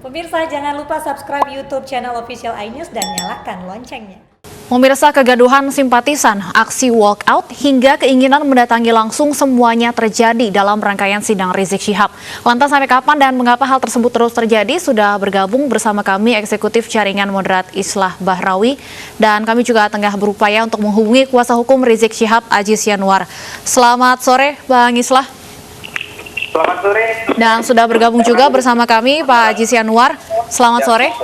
Pemirsa, jangan lupa subscribe YouTube channel Official iNews dan nyalakan loncengnya. Pemirsa, kegaduhan simpatisan, aksi walkout, hingga keinginan mendatangi langsung semuanya terjadi dalam rangkaian sidang Rizik Syihab. Lantas sampai kapan dan mengapa hal tersebut terus terjadi? Sudah bergabung bersama kami Eksekutif Jaringan Moderat Islah Bahrawi, dan kami juga tengah berupaya untuk menghubungi kuasa hukum Rizik Syihab, Aziz Yanwar. Selamat sore, Bang Islah. Selamat sore. Dan sudah bergabung juga bersama kami Pak Aziz Yanwar. Selamat sore.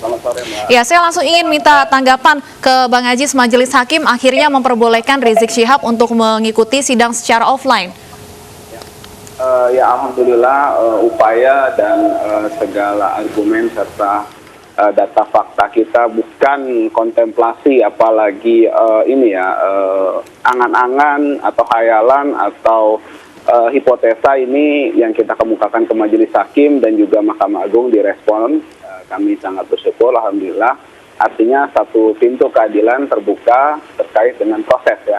Selamat sore, Mbak. Ya, saya langsung ingin minta tanggapan ke Bang Aziz. Majelis Hakim akhirnya memperbolehkan Rizik Syihab untuk mengikuti sidang secara offline. Ya, alhamdulillah upaya dan segala argumen serta data fakta kita bukan kontemplasi, apalagi angan-angan atau khayalan atau hipotesa ini yang kita kemukakan ke Majelis Hakim dan juga Mahkamah Agung direspon. Kami sangat bersyukur, alhamdulillah. Artinya satu pintu keadilan terbuka terkait dengan proses ya.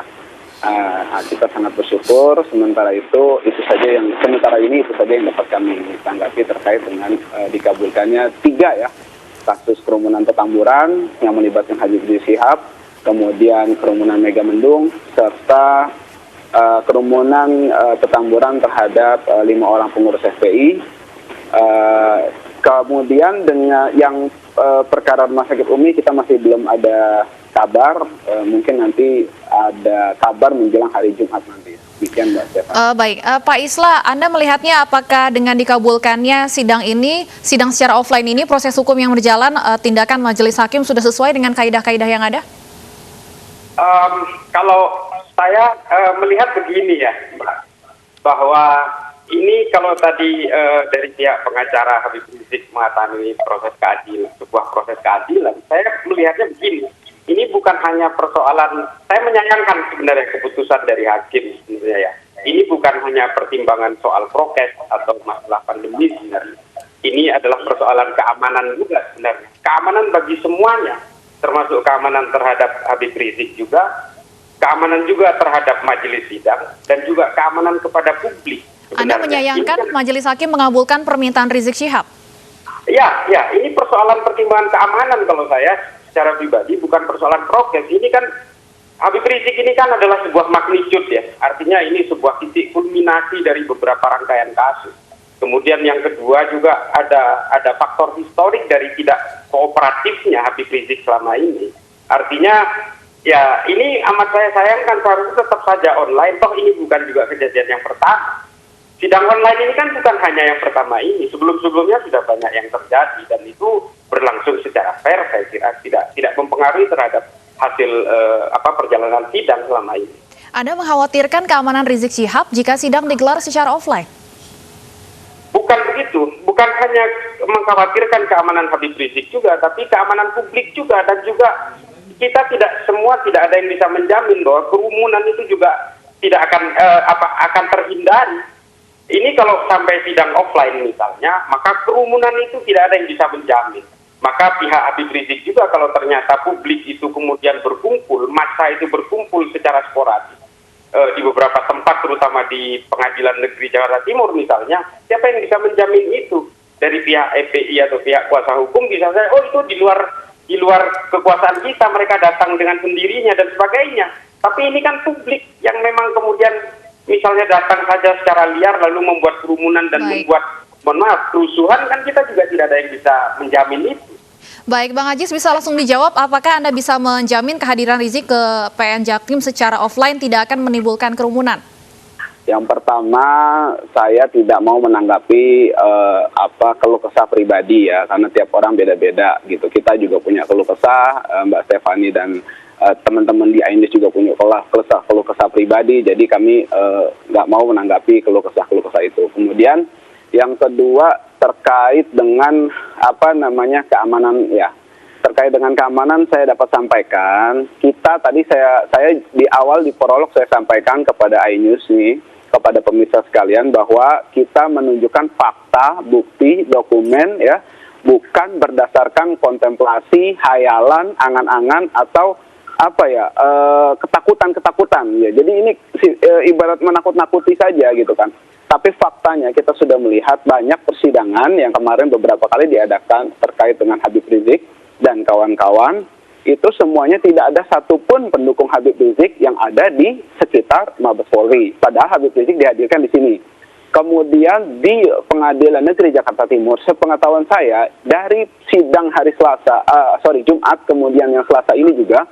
Kita sangat bersyukur. Sementara ini itu saja yang dapat kami tanggapi terkait dengan dikabulkannya 3 ya kasus kerumunan Petamburan yang melibatkan Habib Rizik Syihab, kemudian kerumunan Megamendung, serta kerumunan Petamburan terhadap 5 orang pengurus FPI. Kemudian dengan yang perkara Rumah Sakit Umi kita masih belum ada kabar, mungkin nanti ada kabar menjelang hari Jumat nanti. Demikian, Mbak Stefan. Baik, Pak Islah, Anda melihatnya apakah dengan dikabulkannya sidang secara offline ini, proses hukum yang berjalan, tindakan Majelis Hakim sudah sesuai dengan kaidah-kaidah yang ada? Kalau saya melihat begini ya, Mbak, bahwa ini kalau tadi dari pihak pengacara Habib Rizik mengatakan proses keadilan, sebuah proses keadilan, saya melihatnya begini. Ini bukan hanya persoalan, saya menyayangkan sebenarnya keputusan dari hakim sebenarnya ya. Ini bukan hanya pertimbangan soal prokes atau masalah pandemi sebenarnya. Ini adalah persoalan keamanan juga sebenarnya. Keamanan bagi semuanya, termasuk keamanan terhadap Habib Rizik juga, keamanan juga terhadap majelis sidang, dan juga keamanan kepada publik. Anda menyayangkan Majelis Hakim mengabulkan permintaan Rizik Syihab? Ya, ini persoalan pertimbangan keamanan kalau saya secara pribadi, bukan persoalan prokes. Ini kan Habib Rizik ini kan adalah sebuah magnitude ya. Artinya ini sebuah titik kulminasi dari beberapa rangkaian kasus. Kemudian yang kedua juga ada faktor historik dari tidak kooperatifnya Habib Rizik selama ini. Artinya ya ini amat saya sayangkan, seharusnya tetap saja online. Toh ini bukan juga kejadian yang pertama. Sidang online ini kan bukan hanya yang pertama ini, sebelum-sebelumnya sudah banyak yang terjadi dan itu berlangsung secara fair, saya kira tidak mempengaruhi terhadap hasil perjalanan sidang selama ini. Anda mengkhawatirkan keamanan Rizik Syihab jika sidang digelar secara offline? Bukan begitu, bukan hanya mengkhawatirkan keamanan Habib Rizik juga, tapi keamanan publik juga, dan juga kita tidak ada yang bisa menjamin bahwa kerumunan itu juga tidak akan terhindari. Ini kalau sampai sidang offline misalnya, maka kerumunan itu tidak ada yang bisa menjamin. Maka pihak Habib Rizik juga kalau ternyata publik itu kemudian berkumpul, massa itu berkumpul secara sporadis di beberapa tempat, terutama di Pengadilan Negeri Jakarta Timur misalnya, siapa yang bisa menjamin itu? Dari pihak FPI atau pihak kuasa hukum bisa saja, itu di luar kekuasaan kita, mereka datang dengan sendirinya dan sebagainya. Tapi ini kan publik yang memang kemudian misalnya datang saja secara liar lalu membuat kerumunan dan membuat kerusuhan, kan kita juga tidak ada yang bisa menjamin itu. Baik, Bang Aziz, bisa langsung dijawab, apakah Anda bisa menjamin kehadiran Rizik ke PN Jaktim secara offline tidak akan menimbulkan kerumunan? Yang pertama, saya tidak mau menanggapi keluh kesah pribadi ya, karena tiap orang beda-beda gitu. Kita juga punya keluh kesah, Mbak Stefani dan teman-teman di iNews juga punya keluh kesah pribadi, jadi kami nggak mau menanggapi keluh kesah itu. Kemudian yang kedua terkait dengan keamanan ya. Terkait dengan keamanan saya dapat sampaikan, kita tadi saya di awal di prolog saya sampaikan kepada iNews nih, kepada pemirsa sekalian bahwa kita menunjukkan fakta, bukti, dokumen ya, bukan berdasarkan kontemplasi, hayalan, angan-angan atau ketakutan ya. Jadi ini ibarat menakut-nakuti saja gitu kan. Tapi faktanya kita sudah melihat banyak persidangan yang kemarin beberapa kali diadakan terkait dengan Habib Rizik dan kawan-kawan, itu semuanya tidak ada satupun pendukung Habib Rizik yang ada di sekitar Mabes Polri. Padahal Habib Rizik dihadirkan di sini. Kemudian di Pengadilan Negeri Jakarta Timur, sepengetahuan saya dari sidang hari Jumat, kemudian yang Selasa ini juga,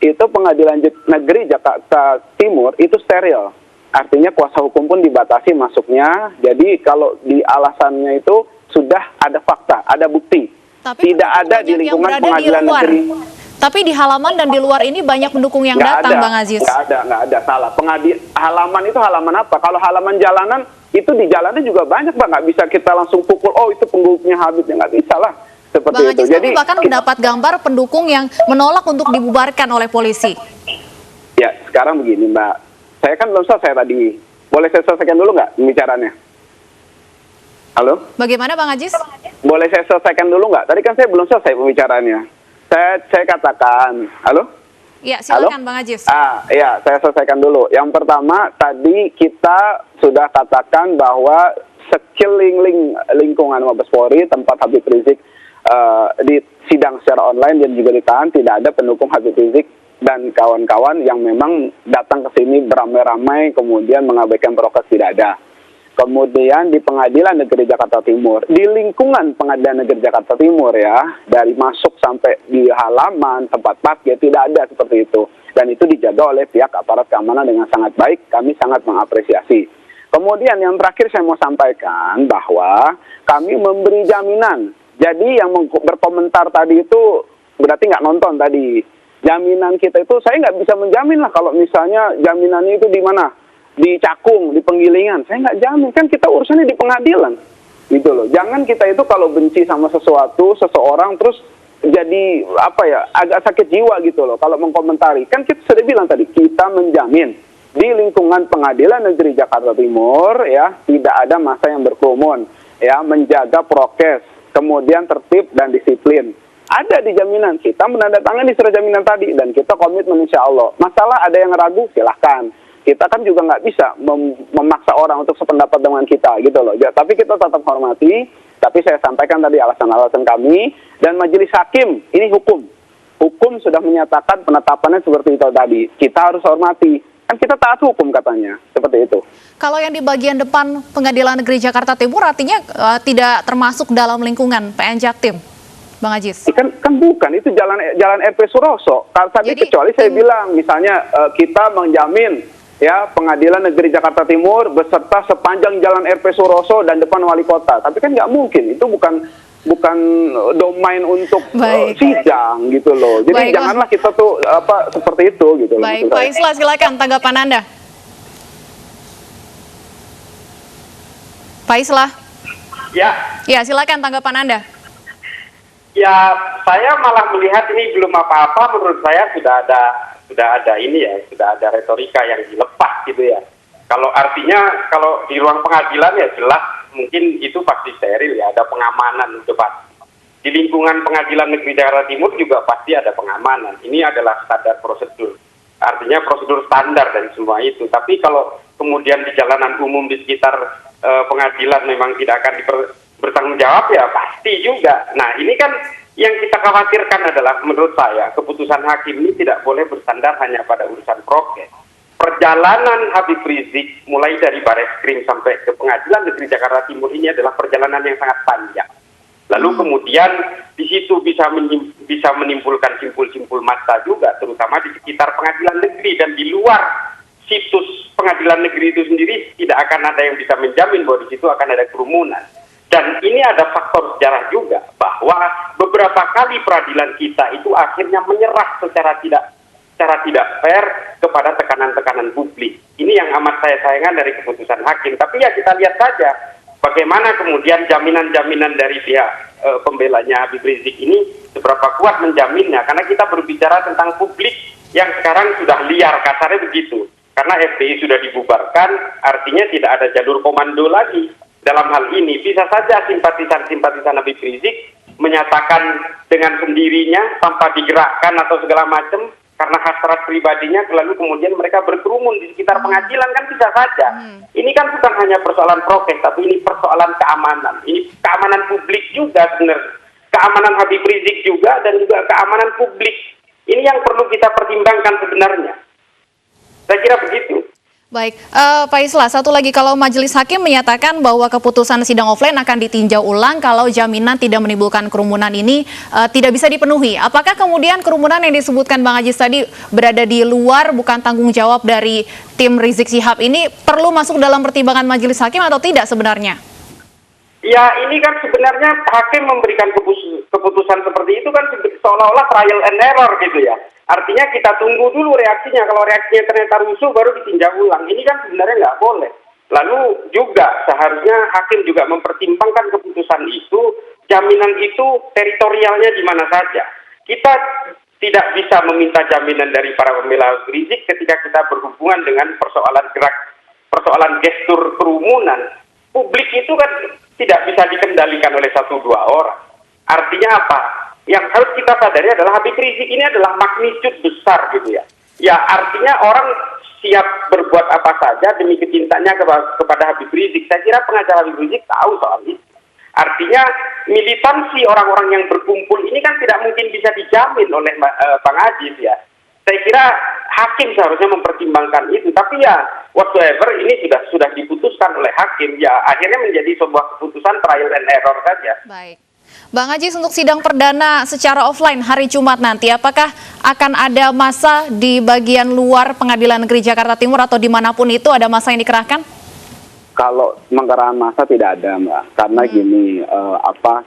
itu Pengadilan Negeri Jakarta Timur itu steril. Artinya kuasa hukum pun dibatasi masuknya. Jadi kalau di alasannya itu sudah ada fakta, ada bukti. Tapi tidak ada di lingkungan Pengadilan Negeri. Tapi di halaman dan di luar ini banyak pendukung yang datang, Bang Aziz. Nggak ada, salah. Halaman itu halaman apa? Kalau halaman jalanan, itu di jalannya juga banyak, Bang. Nggak bisa kita langsung pukul, oh itu pendukungnya Habib. Nggak bisa lah. Seperti Bang itu. Aziz, Jadi bahkan mendapat gambar pendukung yang menolak untuk dibubarkan oleh polisi. Ya, sekarang begini, Mbak. Saya kan belum selesai tadi. Boleh saya selesaikan dulu nggak pembicaranya? Halo? Bagaimana, Bang Aziz? Boleh saya selesaikan dulu nggak? Tadi kan saya belum selesai pembicaraannya. Saya katakan, halo? Ya, silakan, halo? Bang Aziz. Ya, saya selesaikan dulu. Yang pertama, tadi kita sudah katakan bahwa sekeliling lingkungan Mabes Polri, tempat Habib Rizik di sidang secara online dan juga ditahan, tidak ada pendukung Habib Rizik dan kawan-kawan yang memang datang ke sini beramai-ramai kemudian mengabaikan prokes, tidak ada. Kemudian di Pengadilan Negeri Jakarta Timur, di lingkungan Pengadilan Negeri Jakarta Timur ya, dari masuk sampai di halaman tempat parkir tidak ada seperti itu. Dan itu dijaga oleh pihak aparat keamanan dengan sangat baik, kami sangat mengapresiasi. Kemudian yang terakhir saya mau sampaikan bahwa kami memberi jaminan. Jadi yang berkomentar tadi itu berarti nggak nonton tadi. Jaminan kita itu, saya nggak bisa menjamin lah kalau misalnya jaminannya itu di mana? Di Cakung, di Penggilingan. Saya nggak jamin, kan kita urusannya di pengadilan. Gitu loh. Jangan kita itu kalau benci sama seseorang, terus jadi agak sakit jiwa gitu loh kalau mengkomentari. Kan kita sudah bilang tadi, kita menjamin di lingkungan Pengadilan Negeri Jakarta Timur ya, tidak ada massa yang berkerumun, ya, menjaga prokes, kemudian tertib dan disiplin. Ada di jaminan, kita menandatangani surat jaminan tadi dan kita komitmen insya Allah. Masalah ada yang ragu, silahkan. Kita kan juga nggak bisa memaksa orang untuk sependapat dengan kita gitu loh. Tapi kita tetap hormati, tapi saya sampaikan tadi alasan-alasan kami, dan majelis hakim, ini hukum. Hukum sudah menyatakan penetapannya seperti itu tadi. Kita harus hormati. Kan kita taat hukum katanya, seperti itu. Kalau yang di bagian depan Pengadilan Negeri Jakarta Timur artinya tidak termasuk dalam lingkungan PN Jaktim, Bang Aziz? Kan bukan, itu jalan RP Suroso. Tadi kecuali saya bilang, misalnya kita menjamin ya Pengadilan Negeri Jakarta Timur beserta sepanjang jalan RP Suroso dan depan wali kota. Tapi kan nggak mungkin, itu bukan domain untuk sidang gitu loh. Jadi janganlah kita tuh seperti itu gitu loh. Baik, Pak Islah, silakan tanggapan Anda. Pak Islah. Ya, silakan tanggapan Anda. Ya, saya malah melihat ini belum apa-apa. Menurut saya sudah ada retorika yang dilepas gitu ya. Kalau artinya kalau di ruang pengadilan ya jelas mungkin itu pasti steril ya, ada pengamanan debat. Di lingkungan Pengadilan Negeri Jakarta Timur juga pasti ada pengamanan. Ini adalah standar prosedur. Artinya prosedur standar dari semua itu. Tapi kalau kemudian di jalanan umum di sekitar pengadilan memang tidak akan bertanggung jawab ya pasti juga. Nah ini kan yang kita khawatirkan adalah menurut saya keputusan hakim ini tidak boleh bersandar hanya pada urusan prokes. Perjalanan Habib Rizik mulai dari Bareskrim sampai ke Pengadilan Negeri Jakarta Timur ini adalah perjalanan yang sangat panjang. Lalu kemudian di situ bisa menimbulkan simpul-simpul massa juga, terutama di sekitar pengadilan negeri, dan di luar situs pengadilan negeri itu sendiri tidak akan ada yang bisa menjamin bahwa di situ akan ada kerumunan. Dan ini ada faktor sejarah juga, bahwa beberapa kali peradilan kita itu akhirnya menyerah secara tidak fair kepada tekanan-tekanan publik. Ini yang amat saya sayangkan dari keputusan hakim. Tapi ya kita lihat saja bagaimana kemudian jaminan-jaminan dari pihak pembelanya Habib Rizik ini seberapa kuat menjaminnya. Karena kita berbicara tentang publik yang sekarang sudah liar, kasarnya begitu. Karena FPI sudah dibubarkan, artinya tidak ada jalur komando lagi. Dalam hal ini bisa saja simpatisan-simpatisan Habib Rizik menyatakan dengan sendirinya tanpa digerakkan atau segala macam karena hasrat pribadinya, lalu kemudian mereka berkerumun di sekitar pengadilan, kan bisa saja. Ini kan bukan hanya persoalan prokes, tapi ini persoalan keamanan. Ini keamanan publik juga sebenarnya. Keamanan Habib Rizik juga, dan juga keamanan publik. Ini yang perlu kita pertimbangkan sebenarnya. Saya kira begitu. Baik, Pak Islah, satu lagi, kalau majelis hakim menyatakan bahwa keputusan sidang offline akan ditinjau ulang kalau jaminan tidak menimbulkan kerumunan ini tidak bisa dipenuhi. Apakah kemudian kerumunan yang disebutkan Bang Aziz tadi berada di luar, bukan tanggung jawab dari tim Rizik Syihab ini, perlu masuk dalam pertimbangan majelis hakim atau tidak sebenarnya? Ya, ini kan sebenarnya hakim memberikan keputusan seperti itu kan seolah-olah trial and error gitu ya. Artinya kita tunggu dulu reaksinya. Kalau reaksinya ternyata rusuh, baru ditinjau ulang. Ini kan sebenarnya nggak boleh. Lalu juga seharusnya hakim juga mempertimbangkan keputusan itu, jaminan itu teritorialnya di mana saja. Kita tidak bisa meminta jaminan dari para pembela Rizik ketika kita berhubungan dengan persoalan gestur kerumunan. Publik itu kan tidak bisa dikendalikan oleh 1-2 orang. Artinya apa? Yang harus kita sadari adalah Habib Rizik ini adalah magnitude besar gitu ya. Ya, artinya orang siap berbuat apa saja demi kecintanya kepada Habib Rizik. Saya kira pengacara Habib Rizik tahu soal itu. Artinya militansi orang-orang yang berkumpul ini kan tidak mungkin bisa dijamin oleh Bang Aziz ya. Saya kira hakim seharusnya mempertimbangkan itu. Tapi ya whatsoever ini sudah diputuskan oleh hakim. Ya akhirnya menjadi sebuah keputusan trial and error saja. Baik. Bang Aziz, untuk sidang perdana secara offline hari Jumat nanti, apakah akan ada masa di bagian luar Pengadilan Negeri Jakarta Timur atau dimanapun itu ada masa yang dikerahkan? Kalau mengkerahkan masa tidak ada, Mbak. Karena gini,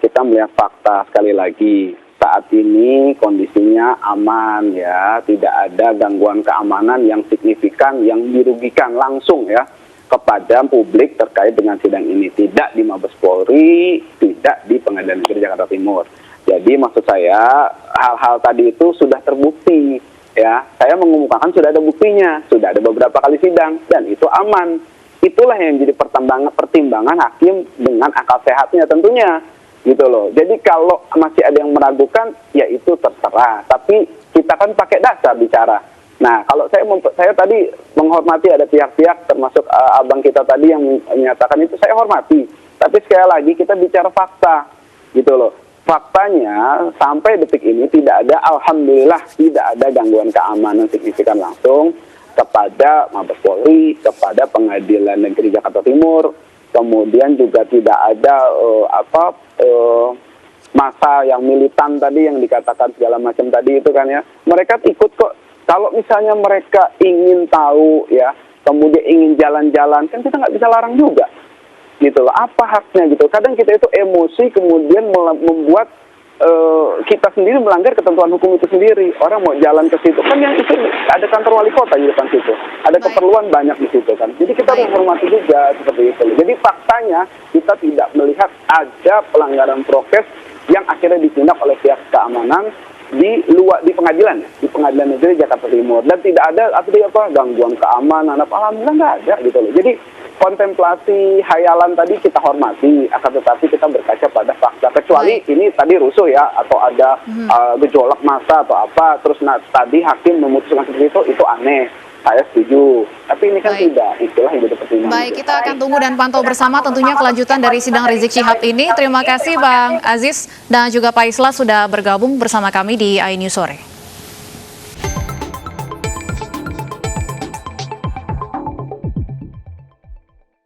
kita melihat fakta sekali lagi. Saat ini kondisinya aman ya, tidak ada gangguan keamanan yang signifikan, yang dirugikan langsung ya kepada publik terkait dengan sidang ini. Tidak di Mabes Polri, tidak di Pengadilan Negeri Jakarta Timur. Jadi maksud saya hal-hal tadi itu sudah terbukti ya. Saya mengemukakan sudah ada buktinya, sudah ada beberapa kali sidang dan itu aman. Itulah yang jadi pertimbangan hakim dengan akal sehatnya tentunya. Gitu loh. Jadi kalau masih ada yang meragukan, ya itu terserah. Tapi kita kan pakai dasar bicara. Nah, kalau saya tadi menghormati ada pihak-pihak, termasuk abang kita tadi yang menyatakan itu, saya hormati. Tapi sekali lagi kita bicara fakta, gitu loh. Faktanya sampai detik ini tidak ada, alhamdulillah tidak ada gangguan keamanan signifikan langsung kepada Mabes Polri, kepada Pengadilan Negeri Jakarta Timur. Kemudian juga tidak ada massa yang militan tadi yang dikatakan segala macam tadi itu kan ya. Mereka ikut kok. Kalau misalnya mereka ingin tahu ya, kemudian ingin jalan-jalan, kan kita nggak bisa larang juga. Gitu loh. Apa haknya gitu. Kadang kita itu emosi kemudian membuat kita sendiri melanggar ketentuan hukum itu sendiri. Orang mau jalan ke situ, kan yang itu ada kantor wali kota di depan situ. Ada keperluan banyak di situ kan. Jadi kita menghormati juga seperti itu. Jadi faktanya kita tidak melihat ada pelanggaran prokes yang akhirnya ditindak oleh pihak keamanan di Pengadilan Negeri Jakarta Timur, dan tidak ada gangguan keamanan alhamdulillah nggak ada gitu loh. Jadi kontemplasi hayalan tadi kita hormati, akan tetapi kita berkaca pada fakta, kecuali ini tadi rusuh ya atau ada gejolak massa atau apa, terus tadi hakim memutuskan seperti itu aneh. Saya setuju, tapi ini kan tidak, itulah yang jadi pertimbangan. Baik, kita akan tunggu dan pantau bersama tentunya kelanjutan dari sidang Rizik Syihab ini. Terima kasih Bang Aziz dan juga Pak Islah sudah bergabung bersama kami di iNews Sore.